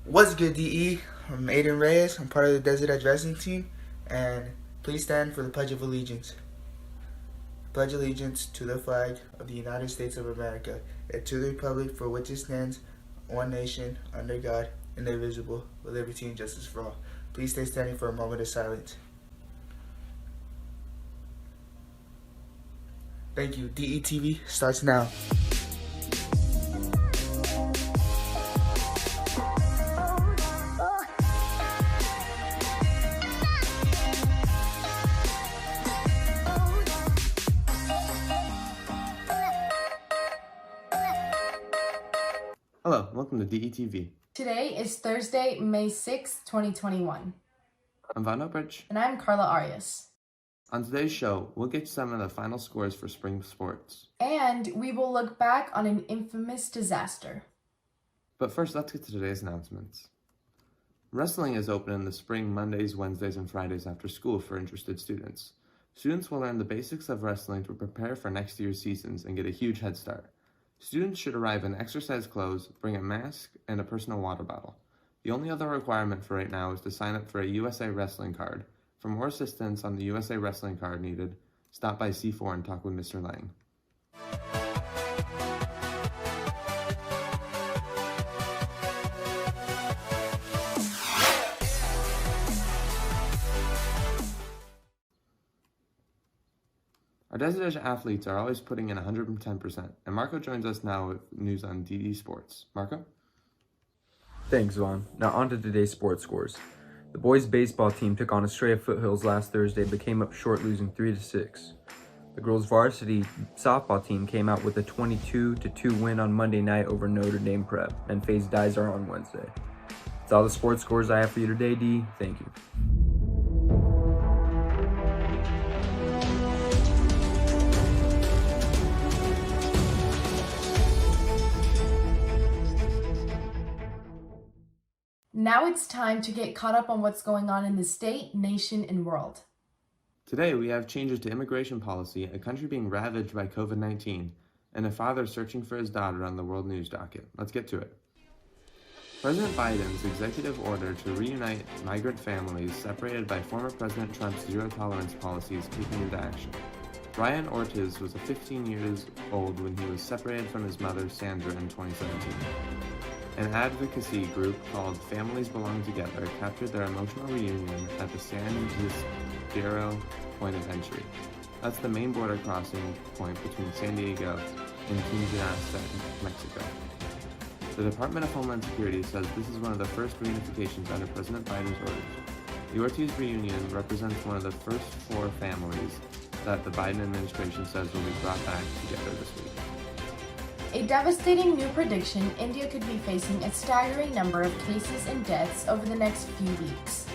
What's good, DE? I'm Aiden Reyes. I'm part of the Desert Edge Wrestling team, and please stand for the Pledge of Allegiance. Pledge allegiance to the flag of the United States of America and to the republic for which it stands, one nation, under God, indivisible, with liberty and justice for all. Please stay standing for a moment of silence. Thank you. DETV starts now. Hello, welcome to DETV. Today is Thursday, May 6, 2021. I'm Von Bridge. And I'm Carla Arias. On today's show, we'll get some of the final scores for spring sports. And we will look back on an infamous disaster. But first, let's get to today's announcements. Wrestling is open in the spring Mondays, Wednesdays, and Fridays after school for interested students. Students will learn the basics of wrestling to prepare for next year's seasons and get a huge head start. Students should arrive in exercise clothes, bring a mask, and a personal water bottle. The only other requirement for right now is to sign up for a USA Wrestling card. For more assistance on the USA Wrestling card needed, stop by C4 and talk with Mr. Lang. Our Desert Edge athletes are always putting in 110%, and Marco joins us now with news on DD Sports. Marco? Thanks, Vaughn. Now on to today's sports scores. The boys' baseball team took on Estrella Foothills last Thursday but came up short, losing 3-6. The girls' varsity softball team came out with a 22-2 win on Monday night over Notre Dame Prep and faced Dizer on Wednesday. That's all the sports scores I have for you today, D. Thank you. Now it's time to get caught up on what's going on in the state, nation, and world. Today, we have changes to immigration policy, a country being ravaged by COVID-19, and a father searching for his daughter on the world news docket. Let's get to it. President Biden's executive order to reunite migrant families separated by former President Trump's zero-tolerance policy is kicking into action. Ryan Ortiz was 15 years old when he was separated from his mother, Sandra, in 2017. An advocacy group called Families Belong Together captured their emotional reunion at the San Isidro point of entry. That's the main border crossing point between San Diego and Quinta, Mexico. The Department of Homeland Security says this is one of the first reunifications under President Biden's orders. The Ortiz reunion represents one of the first 4 families that the Biden administration says will be brought back together this week. A devastating new prediction: India could be facing a staggering number of cases and deaths over the next few weeks.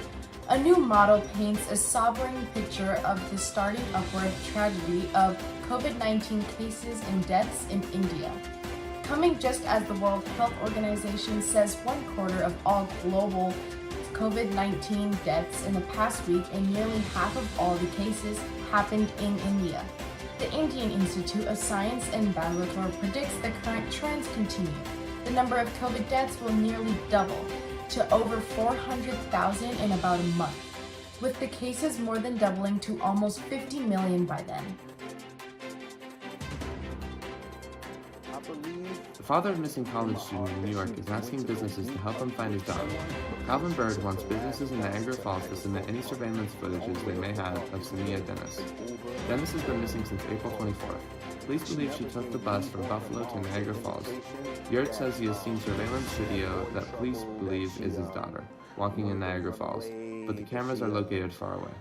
A new model paints a sobering picture of the starting upward tragedy of COVID-19 cases and deaths in India, coming just as the World Health Organization says 1/4 of all global COVID-19 deaths in the past week and nearly half of all the cases happened in India. The Indian Institute of Science in Bangalore predicts the current trends continue. The number of COVID deaths will nearly double to over 400,000 in about a month, with the cases more than doubling to almost 50 million by then. The father of a missing college student in New York is asking businesses to help him find his daughter. Calvin Bird wants businesses in Niagara Falls to submit any surveillance footages they may have of Samia Dennis. Dennis has been missing since April 24th. Police believe she took the bus from Buffalo to Niagara Falls. Yurt says he has seen surveillance video that police believe is his daughter, walking in Niagara Falls, but the cameras are located far away.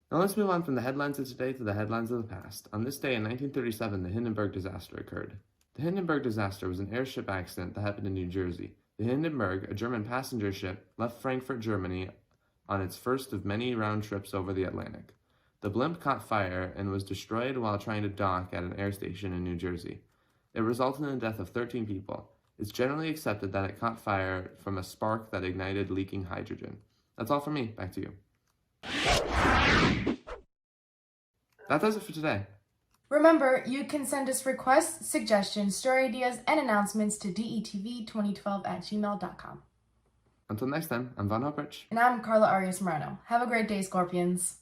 Now let's move on from the headlines of today to the headlines of the past. On this day in 1937, the Hindenburg disaster occurred. The Hindenburg disaster was an airship accident that happened in New Jersey. The Hindenburg, a German passenger ship, left Frankfurt, Germany on its first of many round trips over the Atlantic. The blimp caught fire and was destroyed while trying to dock at an air station in New Jersey. It resulted in the death of 13 people. It's generally accepted that it caught fire from a spark that ignited leaking hydrogen. That's all from me. Back to you. That does it for today. Remember, you can send us requests, suggestions, story ideas, and announcements to detv2012@gmail.com. Until next time, I'm Von Hoprich. And I'm Carla Arias Moreno. Have a great day, Scorpions.